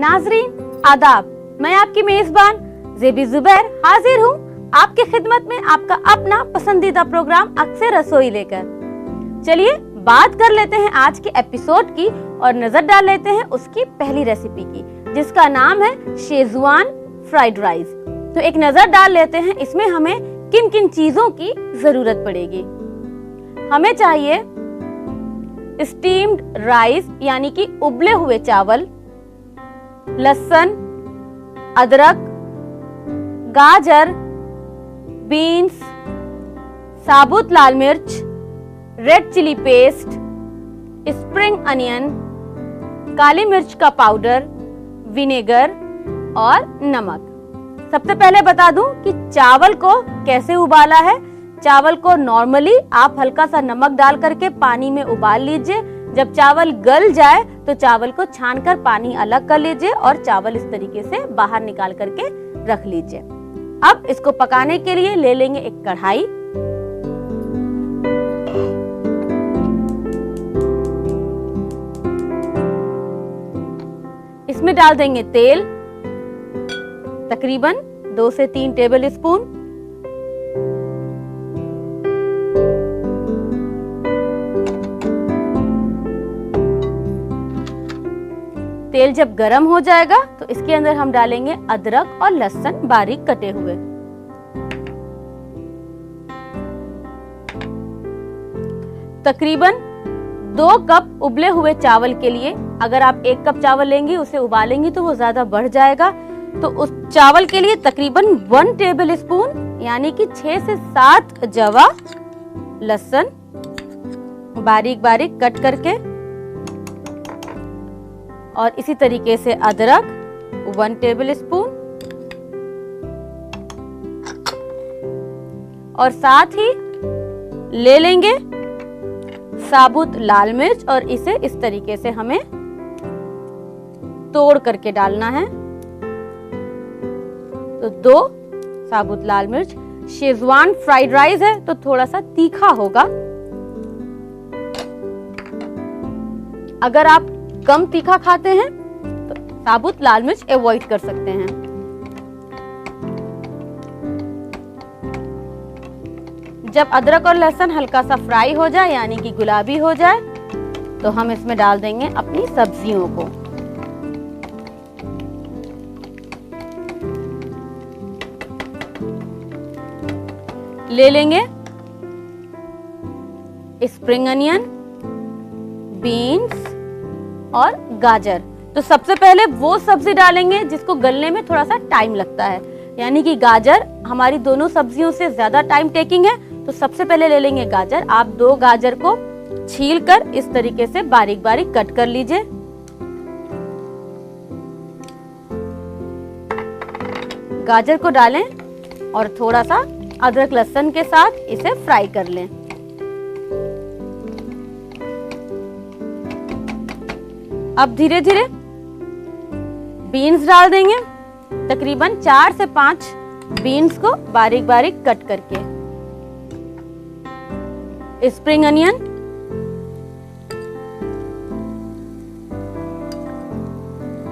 नाजरीन आदाब, मैं आपकी मेजबान ज़ेबी ज़ुबैर हाजिर हूँ आपकी खिदमत में आपका अपना पसंदीदा प्रोग्राम अक्सर रसोई लेकर। चलिए बात कर लेते हैं आज के एपिसोड की और नजर डाल लेते हैं उसकी पहली रेसिपी की, जिसका नाम है शेजवान फ्राइड राइस। तो एक नजर डाल लेते हैं इसमें हमें किन किन चीजों की जरूरत पड़ेगी। हमें चाहिए स्टीम्ड राइस यानी कि उबले हुए चावल, लहसुन, अदरक, गाजर, बीन्स, साबुत लाल मिर्च, red chilli paste, spring onion, काली मिर्च का पाउडर, विनेगर और नमक। सबसे पहले बता दूं कि चावल को कैसे उबाला है। चावल को नॉर्मली आप हल्का सा नमक डाल करके पानी में उबाल लीजिए। जब चावल गल जाए तो चावल को छानकर पानी अलग कर लीजिए और चावल इस तरीके से बाहर निकाल करके रख लीजिए। अब इसको पकाने के लिए ले लेंगे एक कढ़ाई। इसमें डाल देंगे तेल, तकरीबन 2 से 3 टेबल स्पून। तेल जब गरम हो जाएगा तो इसके अंदर हम डालेंगे अदरक और लहसुन बारीक कटे हुए। तकरीबन 2 कप उबले हुए चावल के लिए, अगर आप 1 कप चावल लेंगी उसे उबालेंगी तो वो ज्यादा बढ़ जाएगा, तो उस चावल के लिए तकरीबन 1 टेबल स्पून यानी कि 6 से 7 जवा लहसुन बारीक बारीक कट करके, और इसी तरीके से अदरक 1 टेबल स्पून, और साथ ही ले लेंगे साबुत लाल मिर्च और इसे इस तरीके से हमें तोड़ करके डालना है। तो 2 साबुत लाल मिर्च। शेजवान फ्राइड राइस है तो थोड़ा सा तीखा होगा। अगर आप कम तीखा खाते हैं तो साबुत लाल मिर्च अवॉइड कर सकते हैं। जब अदरक और लहसुन हल्का सा फ्राई हो जाए यानी कि गुलाबी हो जाए तो हम इसमें डाल देंगे अपनी सब्जियों को। ले लेंगे स्प्रिंग अनियन, बीन्स और गाजर। तो सबसे पहले वो सब्जी डालेंगे जिसको गलने में थोड़ा सा टाइम लगता है, यानी कि गाजर हमारी दोनों सब्जियों से ज्यादा टाइम टेकिंग है। तो सबसे पहले ले लेंगे गाजर। आप 2 गाजर को छीलकर इस तरीके से बारीक बारीक कट कर लीजिए। गाजर को डालें और थोड़ा सा अदरक लहसुन के साथ इसे फ्राई कर लें। अब धीरे धीरे बीन्स डाल देंगे, तकरीबन 4 से 5 बीन्स को बारीक बारीक कट करके। स्प्रिंग अनियन,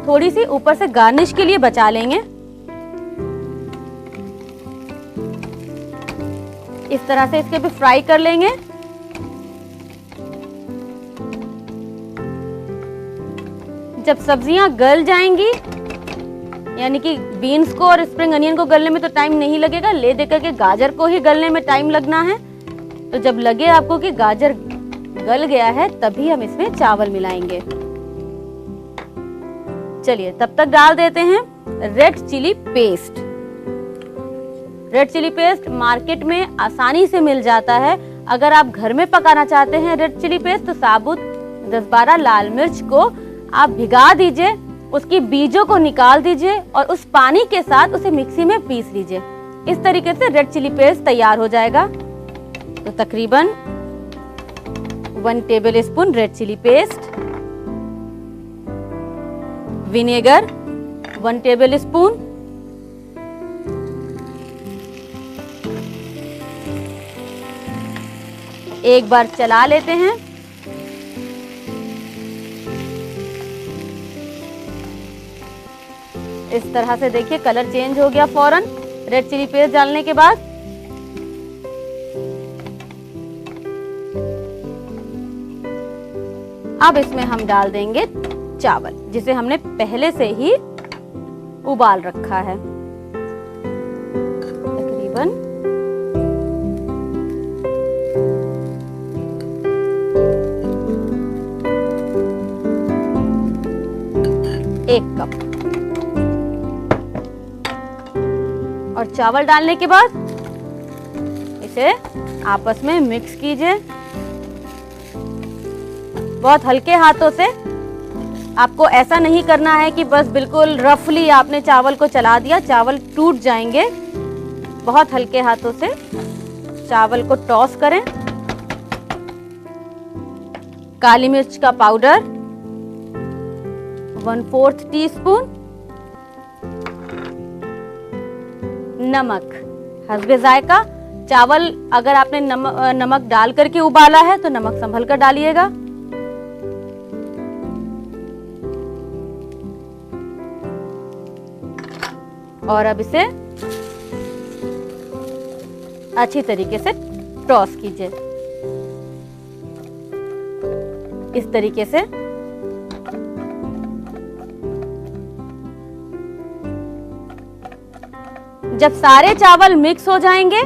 थोड़ी सी ऊपर से गार्निश के लिए बचा लेंगे। इस तरह से इसके भी फ्राई कर लेंगे। जब सब्जियां गल जाएंगी, यानी कि बीन्स को और स्प्रिंग अनियन को गलने में तो टाइम नहीं लगेगा, ले देकर के गाजर को ही गलने में टाइम लगना है। तो जब लगे आपको कि गाजर गल गया है तभी हम इसमें चावल मिलाएंगे। चलिए तब तक डाल देते हैं red chilli paste. Red chilli paste market में आसानी से मिल जाता है। अगर आप घर में पकाना चाहते हैं रेड चिली पेस्ट तो साबुत 10-12 लाल मिर्च को आप भिगा दीजिए, उसकी बीजों को निकाल दीजिए और उस पानी के साथ उसे मिक्सी में पीस लीजिए। इस तरीके से रेड चिली पेस्ट तैयार हो जाएगा। तो तकरीबन 1 tablespoon red chilli paste, vinegar 1 tablespoon, एक बार चला लेते हैं। इस तरह से देखिए कलर चेंज हो गया फौरन रेड चिली पेस्ट डालने के बाद। अब इसमें हम डाल देंगे चावल जिसे हमने पहले से ही उबाल रखा है। तकरीबन 1 कप। और चावल डालने के बाद इसे आपस में मिक्स कीजिए बहुत हल्के हाथों से। आपको ऐसा नहीं करना है कि बस बिल्कुल रफली आपने चावल को चला दिया, चावल टूट जाएंगे। बहुत हल्के हाथों से चावल को टॉस करें। काली मिर्च का पाउडर 1/4 टीस्पून, नमक हस्बे जायका। चावल अगर आपने नमक डाल करके उबाला है तो नमक संभल कर डालिएगा। और अब इसे अच्छी तरीके से टॉस कीजिए इस तरीके से। जब सारे चावल मिक्स हो जाएंगे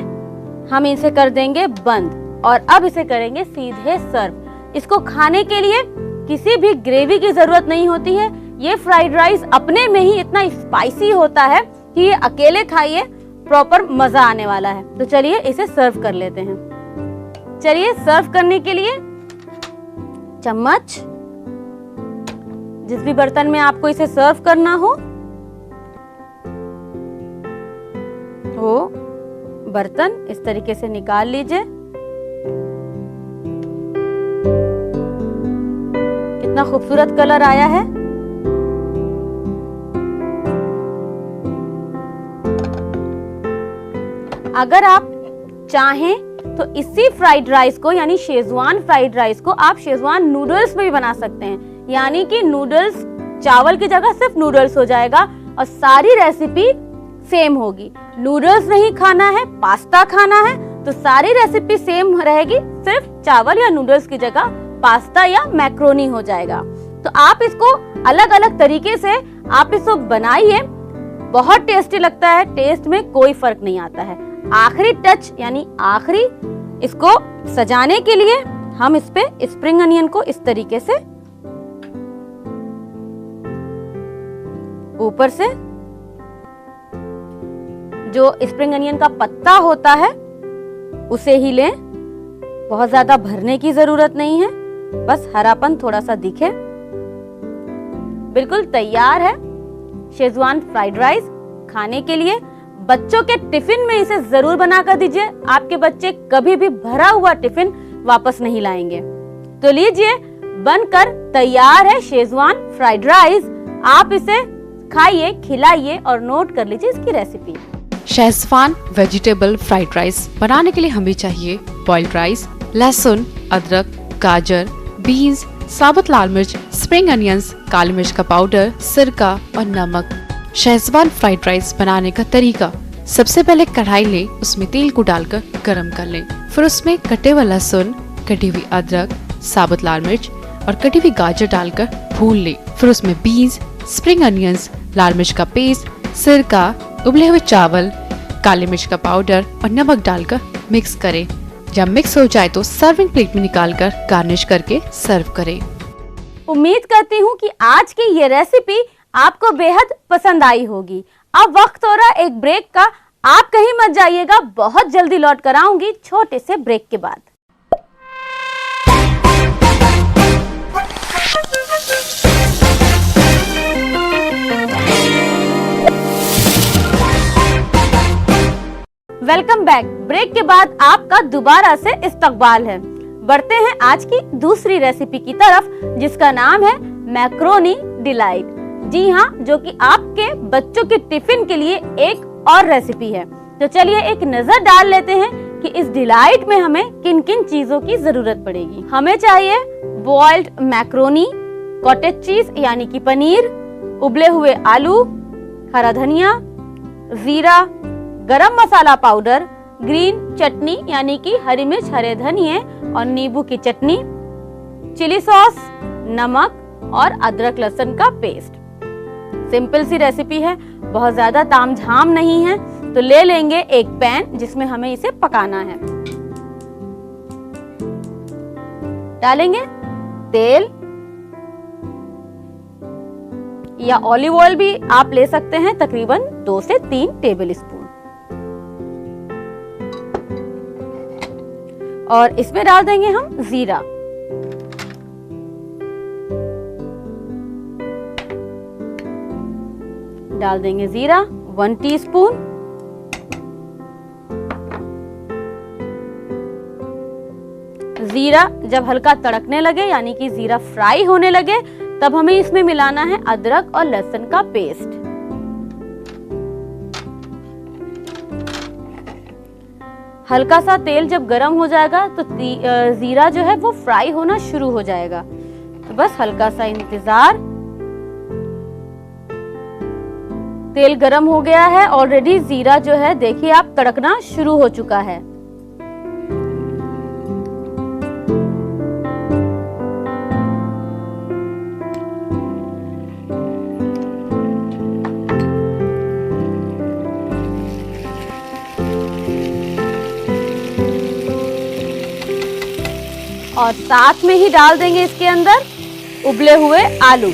हम इसे कर देंगे बंद और अब इसे करेंगे सीधे सर्व। इसको खाने के लिए किसी भी ग्रेवी की जरूरत नहीं होती है। ये फ्राइड राइस अपने में ही इतना स्पाइसी होता है कि ये अकेले खाइए प्रॉपर मजा आने वाला है। तो चलिए इसे सर्व कर लेते हैं। चलिए सर्व करने के लिए चम्मच, जिस भी बर्तन में आपको इसे सर्व करना हो वो बर्तन इस तरीके से निकाल लीजिए। कितना खूबसूरत कलर आया है। अगर आप चाहें तो इसी फ्राइड राइस को यानी शेजवान फ्राइड राइस को आप शेजवान नूडल्स में भी बना सकते हैं। यानी कि नूडल्स चावल की जगह सिर्फ नूडल्स हो जाएगा और सारी रेसिपी सेम होगी। नूडल्स नहीं खाना है, पास्ता खाना है तो सारी रेसिपी सेम रहेगी, सिर्फ चावल या नूडल्स की जगह पास्ता या मैक्रोनी हो जाएगा। तो आप इसको अलग अलग तरीके से आप इसको बनाइए, बहुत टेस्टी लगता है। टेस्ट में कोई फर्क नहीं आता है। आखिरी टच यानी आखिरी इसको सजाने के लिए हम इस पे स्प्रिंग अनियन को इस तरीके से ऊपर से, जो स्प्रिंग अनियन का पत्ता होता है उसे ही लें। बहुत ज्यादा भरने की जरूरत नहीं है, बस हरापन थोड़ा सा दिखे। बिल्कुल तैयार है शेजवान फ्राइड राइस खाने के लिए। बच्चों के टिफिन में इसे जरूर बनाकर दीजिए। आपके बच्चे कभी भी भरा हुआ टिफिन वापस नहीं लाएंगे। तो लीजिए बनकर तैयार है शेजवान फ्राइड राइस। आप इसे खाइए, खिलाइए और नोट कर लीजिए इसकी recipe. Schezwan vegetable fried rice बनाने के लिए हमें चाहिए बॉइल्ड राइस, लहसुन, अदरक, गाजर, बीन्स, साबुत लाल मिर्च, स्प्रिंग अनियंस, काली मिर्च का पाउडर, सिरका और नमक। शेजवान फ्राइड राइस बनाने का तरीका: सबसे पहले कढ़ाई लें, उसमें तेल को डालकर गरम कर लें। फिर उसमें कटे हुए लहसुन, कटी हुई अदरक, साबुत लाल मिर्च और कटी हुई गाजर डालकर भून लें। फिर उसमें बीन्स, स्प्रिंग अनियंस, लाल मिर्च का पेस्ट, सिरका, उबले हुए चावल, काली मिर्च का पाउडर और नमक डालकर मिक्स करें। जब मिक्स हो जाए तो सर्विंग प्लेट में निकालकर गार्निश करके सर्व करें। उम्मीद करती हूँ कि आज की ये रेसिपी आपको बेहद पसंद आई होगी। अब वक्त हो रहा एक ब्रेक का। आप कहीं मत जाइएगा, बहुत जल्दी लौट कर आऊंगी छोटे से ब्रेक के बाद। Welcome back. ब्रेक के बाद आपका दोबारा से इस्तकबाल है। बढ़ते हैं आज की दूसरी रेसिपी की तरफ, जिसका नाम है मैक्रोनी डिलाइट। जी हाँ, जो कि आपके बच्चों के टिफिन के लिए एक और रेसिपी है। तो चलिए एक नजर डाल लेते हैं कि इस डिलाइट में हमें किन किन चीजों की जरूरत पड़ेगी। हमें चाहिए बॉइल्ड मैक्रोनी, कॉटेज चीज यानी कि पनीर, उबले हुए आलू, हरा धनिया, जीरा, गरम मसाला पाउडर, ग्रीन चटनी यानी कि हरी मिर्च, हरे धनिए और नींबू की चटनी, चिली सॉस, नमक और अदरक लहसुन का पेस्ट। सिंपल सी रेसिपी है, बहुत ज्यादा तामझाम नहीं है। तो ले लेंगे एक पैन जिसमें हमें इसे पकाना है। डालेंगे तेल या ऑलिव ऑयल भी आप ले सकते हैं, तकरीबन 2 से 3 टेबल स्पून। और इसमें डाल देंगे हम जीरा, डाल देंगे जीरा 1 टीस्पून, जीरा जब हल्का तड़कने लगे यानी कि जीरा फ्राई होने लगे तब हमें इसमें मिलाना है अदरक और लहसुन का पेस्ट। हल्का सा तेल जब गर्म हो जाएगा तो जीरा जो है वो फ्राई होना शुरू हो जाएगा। तो बस हल्का सा इंतजार। तेल गर्म हो गया है ऑलरेडी, जीरा जो है देखिए आप तड़कना शुरू हो चुका है। और साथ में ही डाल देंगे इसके अंदर उबले हुए आलू,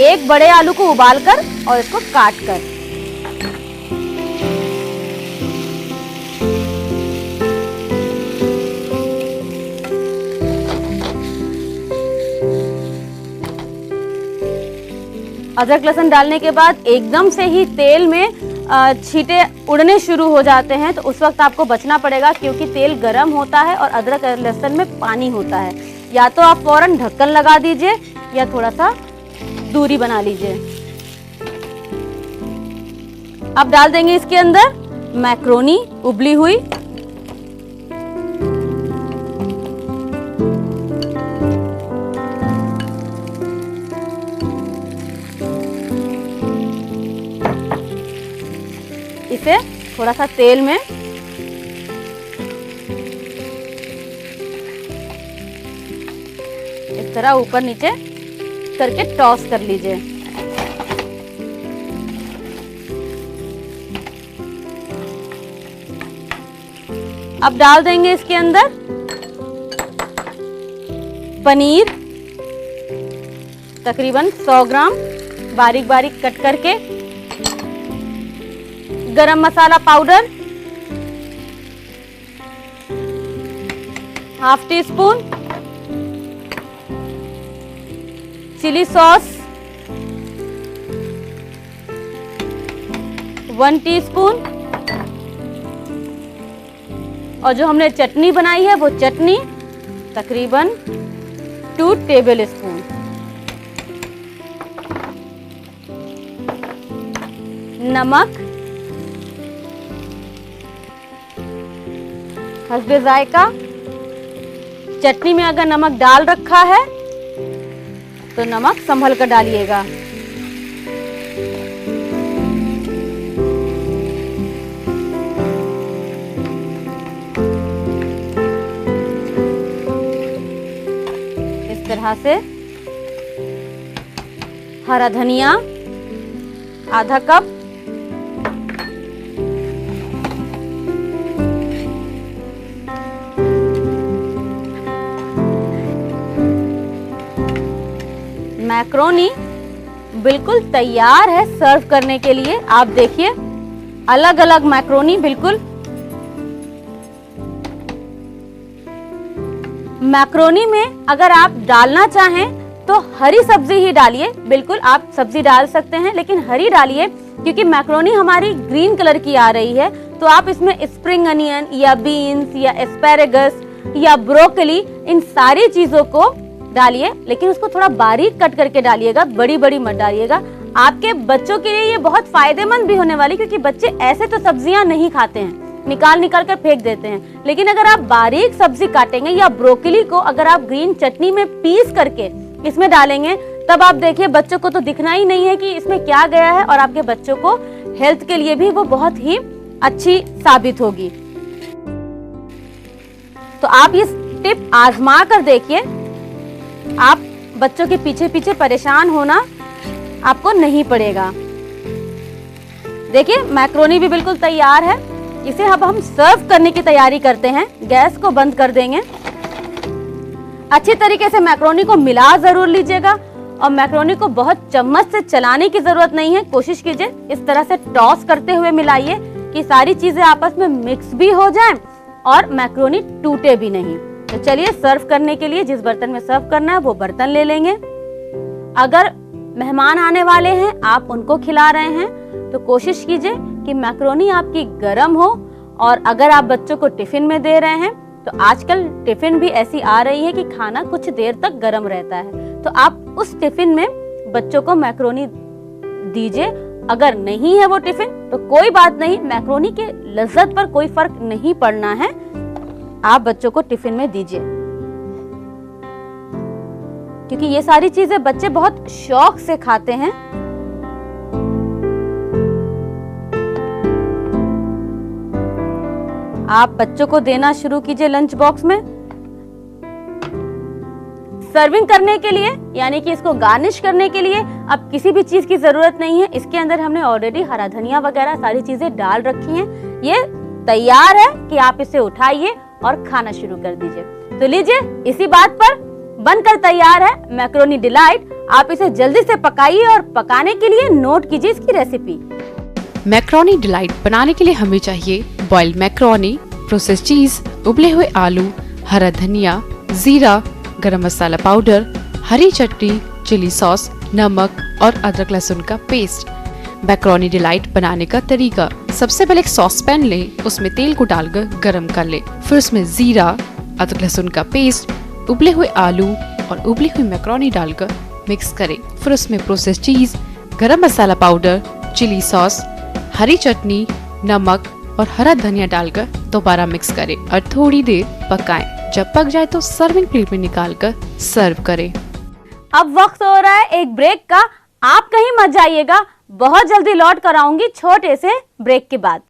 एक बड़े आलू को उबालकर और इसको काट कर। अदरक लहसुन डालने के बाद एकदम से ही तेल में छींटे उड़ने शुरू हो जाते हैं, तो उस वक्त आपको बचना पड़ेगा क्योंकि तेल गर्म होता है और अदरक लहसुन में पानी होता है। या तो आप फौरन ढक्कन लगा दीजिए या थोड़ा सा दूरी बना लीजिए। अब डाल देंगे इसके अंदर मैक्रोनी उबली हुई, इसे थोड़ा सा तेल में इस तरह ऊपर नीचे करके टॉस कर लीजिए। अब डाल देंगे इसके अंदर पनीर, तकरीबन 100 ग्राम बारीक बारीक कट करके, garam masala powder ½ teaspoon, chilli sauce 1 teaspoon और जो हमने चटनी बनाई है वो चटनी तकरीबन 2 टेबल स्पून। नमक हस्बे जायका। चटनी में अगर नमक डाल रखा है तो नमक संभल कर डालिएगा। इस तरह से हरा धनिया ½ कप, मैक्रोनी बिल्कुल तैयार है सर्व करने के लिए। आप देखिए अलग अलग मैक्रोनी बिल्कुल। मैक्रोनी में अगर आप डालना चाहें तो हरी सब्जी ही डालिए, बिल्कुल आप सब्जी डाल सकते हैं लेकिन हरी डालिए क्योंकि मैक्रोनी हमारी ग्रीन कलर की आ रही है। तो आप इसमें स्प्रिंग अनियन या बीन्स या एस्पैरेगस या ब्रोकली, इन सारी चीजों को डालिए, लेकिन उसको थोड़ा बारीक कट करके डालिएगा, बड़ी बड़ी मत डालिएगा। आपके बच्चों के लिए ये बहुत फायदेमंद भी होने वाली, क्योंकि बच्चे ऐसे तो सब्जियां नहीं खाते हैं, निकाल निकाल कर फेंक देते हैं। लेकिन अगर आप बारीक सब्जी काटेंगे या ब्रोकली को अगर आप ग्रीन चटनी में पीस करके इसमें डालेंगे तब आप देखिए बच्चों को तो दिखना ही नहीं है कि इसमें क्या गया है, और आपके बच्चों को हेल्थ के लिए भी वो बहुत ही अच्छी साबित होगी। तो आप ये टिप आजमा कर देखिए, आप बच्चों के पीछे पीछे परेशान होना आपको नहीं पड़ेगा। देखिए मैक्रोनी भी बिल्कुल तैयार है। इसे अब हम सर्व करने की तैयारी करते हैं। गैस को बंद कर देंगे। अच्छी तरीके से मैक्रोनी को मिला जरूर लीजिएगा, और मैक्रोनी को बहुत चम्मच से चलाने की जरूरत नहीं है। कोशिश कीजिए इस तरह से टॉस करते हुए मिलाइए कि सारी चीजें आपस में मिक्स भी हो जाएं और मैक्रोनी टूटे भी नहीं। तो चलिए सर्व करने के लिए जिस बर्तन में सर्व करना है वो बर्तन ले लेंगे। अगर मेहमान आने वाले हैं, आप उनको खिला रहे हैं, तो कोशिश कीजिए कि मैक्रोनी आपकी गर्म हो। और अगर आप बच्चों को टिफिन में दे रहे हैं, तो आजकल टिफिन भी ऐसी आ रही है कि खाना कुछ देर तक गर्म रहता है, तो आप उस टिफिन में बच्चों को मैक्रोनी दीजिए। अगर नहीं है वो टिफिन तो कोई बात नहीं, मैक्रोनी के लज्जत पर कोई फर्क नहीं पड़ना है, आप बच्चों को टिफिन में दीजिए, क्योंकि ये सारी चीजें बच्चे बहुत शौक से खाते हैं। आप बच्चों को देना शुरू कीजिए लंच बॉक्स में। सर्विंग करने के लिए यानी कि इसको गार्निश करने के लिए अब किसी भी चीज की जरूरत नहीं है। इसके अंदर हमने ऑलरेडी हरा धनिया वगैरह सारी चीजें डाल रखी हैं। ये तैयार है कि आप इसे उठाइए और खाना शुरू कर दीजिए। तो लीजिए, इसी बात पर बनकर तैयार है मैक्रोनी डिलाइट। आप इसे जल्दी से पकाइए और पकाने के लिए नोट कीजिए इसकी रेसिपी। मैक्रोनी डिलाइट बनाने के लिए हमें चाहिए बॉइल्ड मैक्रोनी, प्रोसेस्ड चीज, उबले हुए आलू, हरा धनिया, जीरा, गरम मसाला पाउडर, हरी चटनी, चिली सॉस, नमक और अदरक लहसुन का पेस्ट। मैक्रोनी डिलाइट बनाने का तरीका: सबसे पहले एक सॉस पैन लें, उसमें तेल को डालकर गरम कर लें, फिर उसमें जीरा, अदरक लहसुन का पेस्ट, उबले हुए आलू और उबली हुई मैक्रोनी डालकर मिक्स करें। फिर उसमें प्रोसेस्ड चीज, गरम मसाला पाउडर, चिली सॉस, हरी चटनी, नमक और हरा धनिया डालकर दोबारा मिक्स करें और थोड़ी देर पकाएं। जब पक जाए तो सर्विंग प्लेट में निकालकर सर्व करें। अब वक्त हो रहा है एक ब्रेक का। आप कहीं मत जाइएगा, बहुत जल्दी लौट कर आऊंगी छोटे से ब्रेक के बाद।